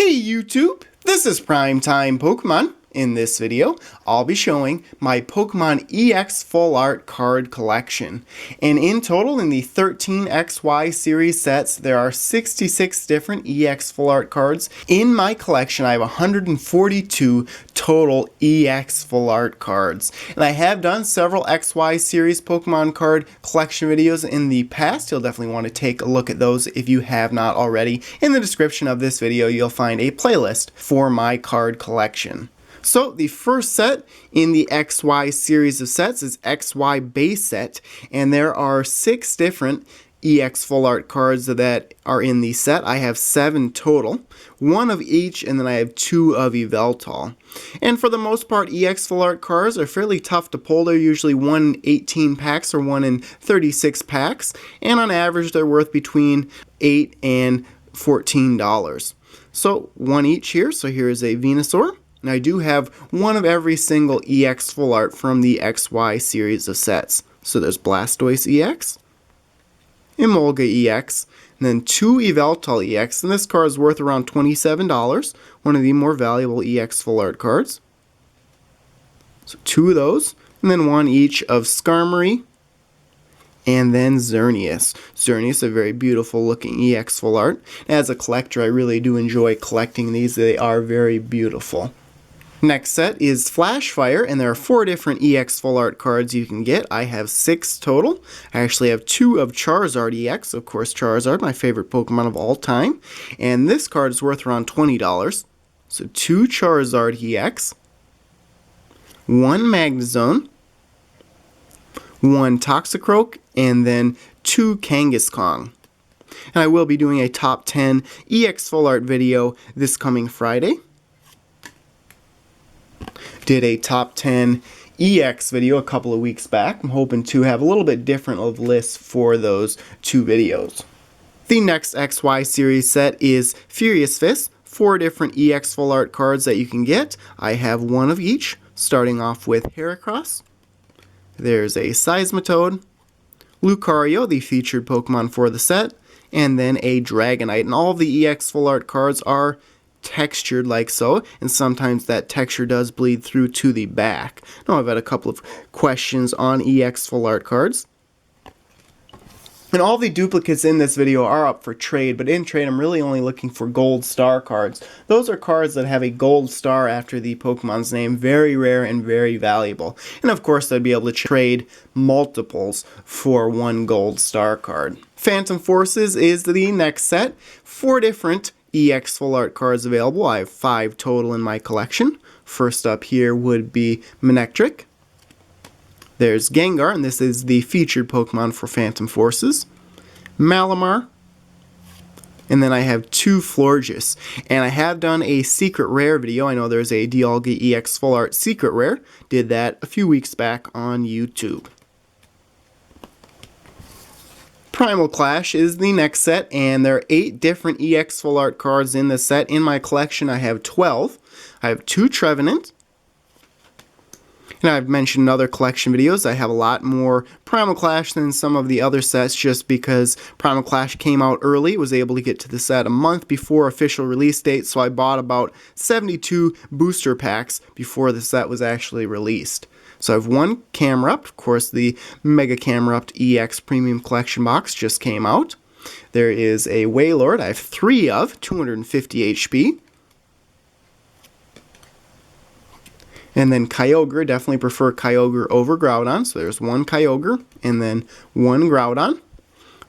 Hey YouTube, this is Primetime Pokemon. In this video, I'll be showing my Pokemon EX Full Art card collection. And in total, in the 13XY series sets, there are 66 different EX Full Art cards. In my collection, I have 142 total EX Full Art cards. And I have done several XY series Pokemon card collection videos in the past. You'll definitely want to take a look at those if you have not already. In the description of this video, you'll find a playlist for my card collection. So the first set in the XY series of sets is XY base set, and there are 6 different EX Full Art cards that are in the set. I have 7 total, 1 of each, and then I have 2 of Yveltal. And for the most part, EX Full Art cards are fairly tough to pull. They're usually 1 in 18 packs or 1 in 36 packs, and on average they're worth between $8 and $14. So 1 each here. So here is a Venusaur. And I do have 1 of every single EX Full Art from the XY series of sets. So there's Blastoise EX, Emolga EX, and then 2 Yveltal EX. And this card is worth around $27, one of the more valuable EX Full Art cards. So 2 of those, and then 1 each of Skarmory, and then Xerneas. Xerneas, a very beautiful looking EX Full Art. As a collector, I really do enjoy collecting these. They are very beautiful. Next set is Flashfire, and there are 4 different EX Full Art cards you can get. I have 6 total. I actually have 2 of Charizard EX, of course Charizard, my favorite Pokemon of all time. And this card is worth around $20. So 2 Charizard EX, 1 Magnezone, 1 Toxicroak, and then 2 Kangaskhan. And I will be doing a top 10 EX Full Art video this coming Friday. Did a top 10 EX video a couple of weeks back. I'm hoping to have a little bit different of lists for those 2 videos. The next XY series set is Furious Fist. 4 different EX Full Art cards that you can get. I have 1 of each, starting off with Heracross. There's a Seismitoad, Lucario, the featured Pokemon for the set, and then a Dragonite. And all of the EX Full Art cards are textured like so, and sometimes that texture does bleed through to the back. Now I've had a couple of questions on EX Full Art cards. And all the duplicates in this video are up for trade, but in trade I'm really only looking for gold star cards. Those are cards that have a gold star after the Pokemon's name, very rare and very valuable. And of course I'd be able to trade multiples for 1 gold star card. Phantom Forces is the next set. 4 different EX Full Art cards available. I have 5 total in my collection. First up here would be Manectric. There's Gengar, and this is the featured Pokemon for Phantom Forces. Malamar. And then I have 2 Florges. And I have done a secret rare video. I know there's a Dialga EX Full Art secret rare. Did that a few weeks back on YouTube. Primal Clash is the next set, and there are 8 different EX Full Art cards in this set. In my collection, I have 12. I have 2 Trevenant. And I've mentioned in other collection videos, I have a lot more Primal Clash than some of the other sets just because Primal Clash came out early, was able to get to the set a month before official release date, so I bought about 72 booster packs before the set was actually released. So I have 1 Camerupt, of course the Mega Camerupt EX Premium Collection box just came out. There is a Wailord, I have 3 of, 250 HP. And then Kyogre, definitely prefer Kyogre over Groudon, so there's 1 Kyogre and then 1 Groudon.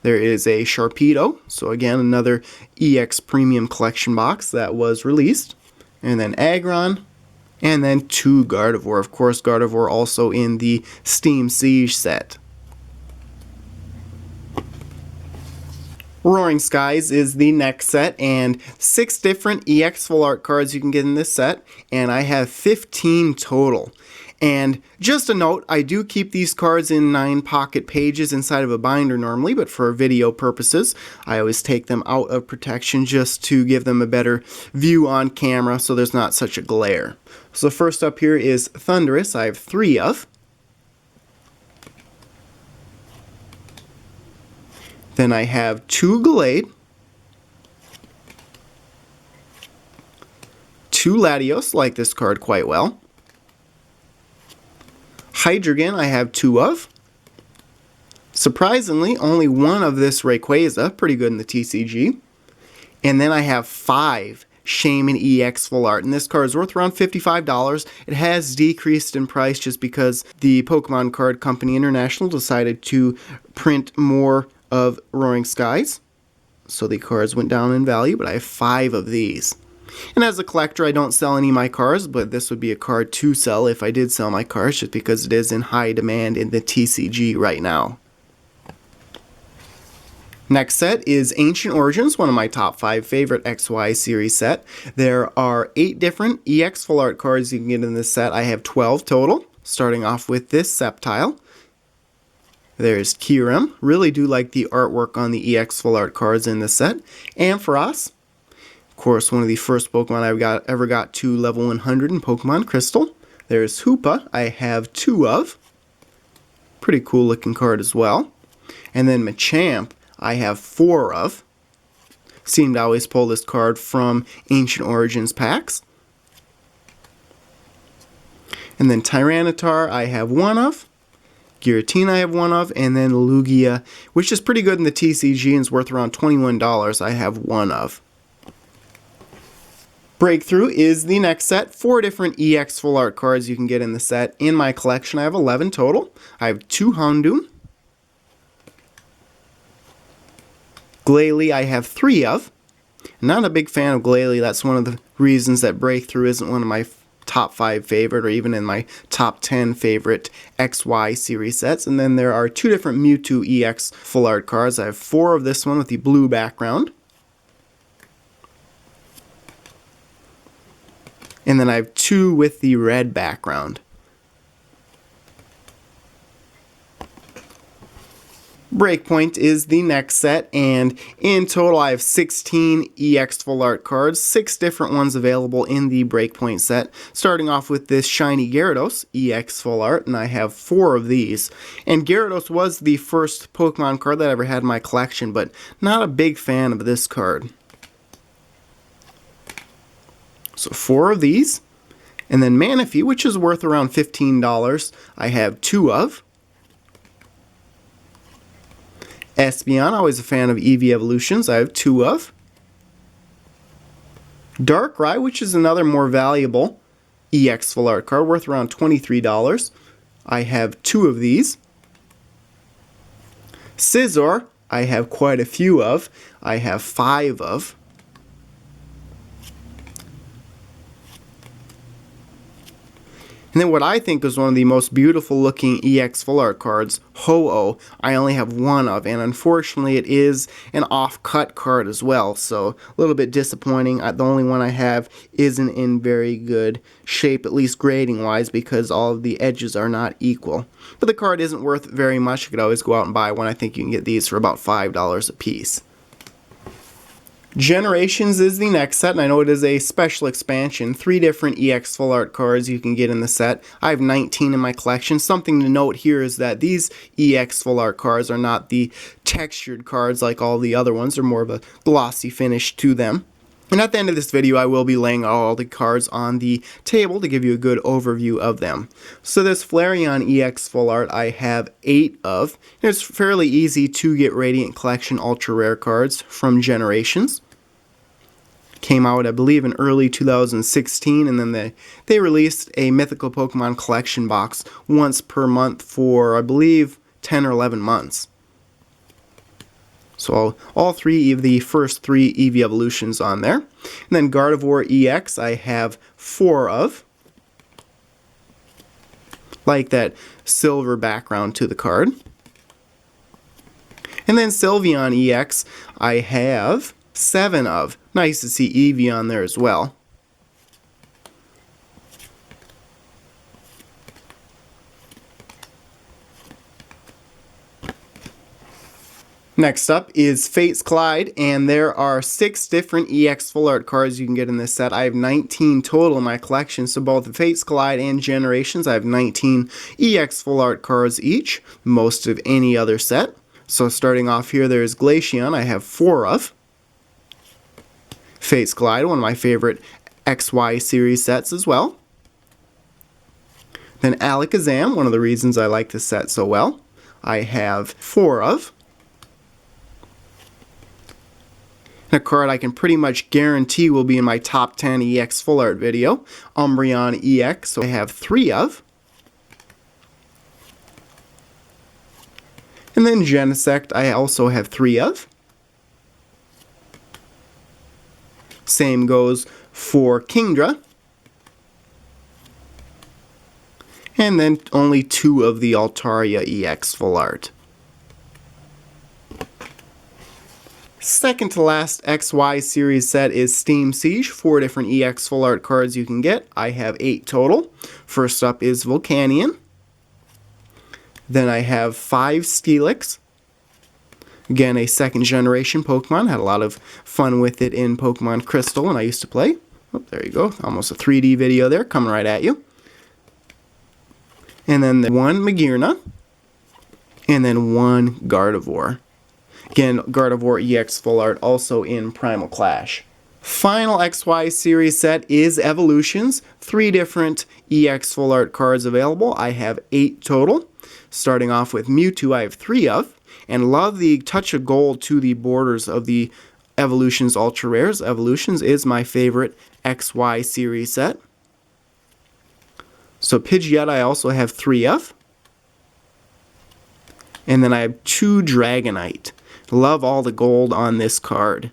There is a Sharpedo, so again another EX Premium Collection box that was released. And then Aggron, and then 2 Gardevoir. Of course, Gardevoir also in the Steam Siege set. Roaring Skies is the next set, and 6 different EX Full Art cards you can get in this set, and I have 15 total. And just a note, I do keep these cards in 9 pocket pages inside of a binder normally, but for video purposes, I always take them out of protection just to give them a better view on camera so there's not such a glare. So first up here is Thundurus, I have 3 of. Then I have 2 Gallade, 2 Latios, like this card quite well. Hydreigon I have 2 of. Surprisingly, only 1 of this Rayquaza, pretty good in the TCG. And then I have 5 Shaman EX Full Art, and this card is worth around $55. It has decreased in price just because the Pokemon Card Company International decided to print more of Roaring Skies, so the cards went down in value, but I have 5 of these. And as a collector, I don't sell any of my cards, but this would be a card to sell if I did sell my cards, just because it is in high demand in the TCG right now. Next set is Ancient Origins, one of my top 5 favorite XY series set. There are 8 different EX Full Art cards you can get in this set. I have 12 total, starting off with this Sceptile. There's Kyurem. Really do like the artwork on the EX Full Art cards in this set. Ampharos. Of course, one of the first Pokemon I ever got to level 100 in Pokemon Crystal. There's Hoopa. I have 2 of. Pretty cool looking card as well. And then Machamp I have 4 of. Seem to always pull this card from Ancient Origins packs. And then Tyranitar I have 1 of. Giratina I have 1 of. And then Lugia, which is pretty good in the TCG and is worth around $21, I have 1 of. Breakthrough is the next set. 4 different EX Full Art cards you can get in the set. In my collection I have 11 total. I have 2 Houndoom. Glalie I have 3 of. Not a big fan of Glalie. That's one of the reasons that Breakthrough isn't one of my top 5 favorite, or even in my top 10 favorite XY series sets. And then there are 2 different Mewtwo EX Full Art cards. I have 4 of this one with the blue background. And then I have 2 with the red background. Breakpoint is the next set, and in total I have 16 EX Full Art cards, 6 different ones available in the Breakpoint set, starting off with this shiny Gyarados EX Full Art, and I have 4 of these. And Gyarados was the first Pokemon card that I ever had in my collection, but not a big fan of this card. So 4 of these, and then Manaphy, which is worth around $15, I have 2 of. Espeon, always a fan of Eevee Evolutions, I have 2 of. Darkrai, which is another more valuable EX Full Art card, worth around $23. I have 2 of these. Scizor, I have quite a few of. I have 5 of. And then what I think is one of the most beautiful looking EX Full Art cards, Ho-Oh, I only have 1 of, and unfortunately it is an off-cut card as well, so a little bit disappointing. The only one I have isn't in very good shape, at least grading wise, because all of the edges are not equal. But the card isn't worth very much. You could always go out and buy one. I think you can get these for about $5 a piece. Generations is the next set, and I know it is a special expansion. 3 different EX Full Art cards you can get in the set. I have 19 in my collection. Something to note here is that these EX Full Art cards are not the textured cards like all the other ones. They're more of a glossy finish to them. And at the end of this video, I will be laying out all the cards on the table to give you a good overview of them. So this Flareon EX Full Art I have 8 of. It's fairly easy to get Radiant Collection Ultra Rare cards from Generations. Came out, I believe, in early 2016, and then they released a Mythical Pokemon Collection box once per month for, I believe, 10 or 11 months. So all 3 of the first 3 Eevee Evolutions on there. And then Gardevoir EX I have 4 of. Like that silver background to the card. And then Sylveon EX I have 7 of. Nice to see Eevee on there as well. Next up is Fates Collide, and there are 6 different EX Full Art cards you can get in this set. I have 19 total in my collection, so both Fates Collide and Generations, I have 19 EX Full Art cards each, most of any other set. So starting off here, there's Glaceon, I have 4 of. Fates Collide, one of my favorite XY series sets as well. Then Alakazam, one of the reasons I like this set so well, I have 4 of. A card I can pretty much guarantee will be in my top 10 EX Full Art video, Umbreon EX, so I have 3 of. And then Genesect I also have 3 of. Same goes for Kingdra. And then only 2 of the Altaria EX Full Art. Second to last XY series set is Steam Siege. 4 different EX Full Art cards you can get. I have 8 total. First up is Volcanion. Then I have 5 Steelix. Again, a second generation Pokemon. Had a lot of fun with it in Pokemon Crystal when I used to play. Oh, there you go. Almost a 3D video there coming right at you. And then 1 Magearna. And then 1 Gardevoir. Again, Gardevoir EX Full Art also in Primal Clash. Final XY series set is Evolutions. 3 different EX Full Art cards available. I have 8 total. Starting off with Mewtwo, I have 3 of. And love the touch of gold to the borders of the Evolutions Ultra Rares. Evolutions is my favorite XY series set. So Pidgeot I also have 3 of. And then I have 2 Dragonite. Love all the gold on this card.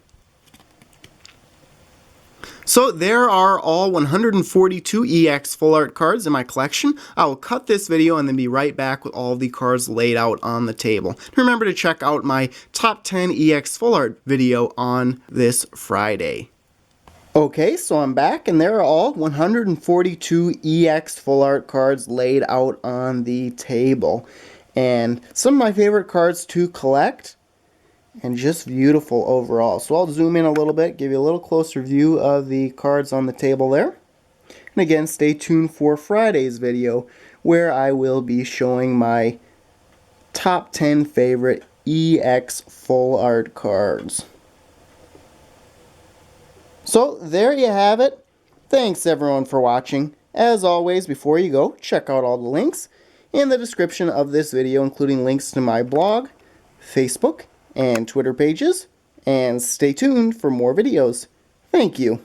So there are all 142 EX Full Art cards in my collection. I will cut this video and then be right back with all of the cards laid out on the table. Remember to check out my top 10 EX Full Art video on this Friday. Okay, so I'm back and there are all 142 EX Full Art cards laid out on the table. And some of my favorite cards to collect. And just beautiful overall. So I'll zoom in a little bit, give you a little closer view of the cards on the table there. And again, stay tuned for Friday's video where I will be showing my top 10 favorite EX Full Art cards. So there you have it. Thanks everyone for watching. As always, before you go, check out all the links in the description of this video, including links to my blog, Facebook, and Twitter pages, and stay tuned for more videos. Thank you.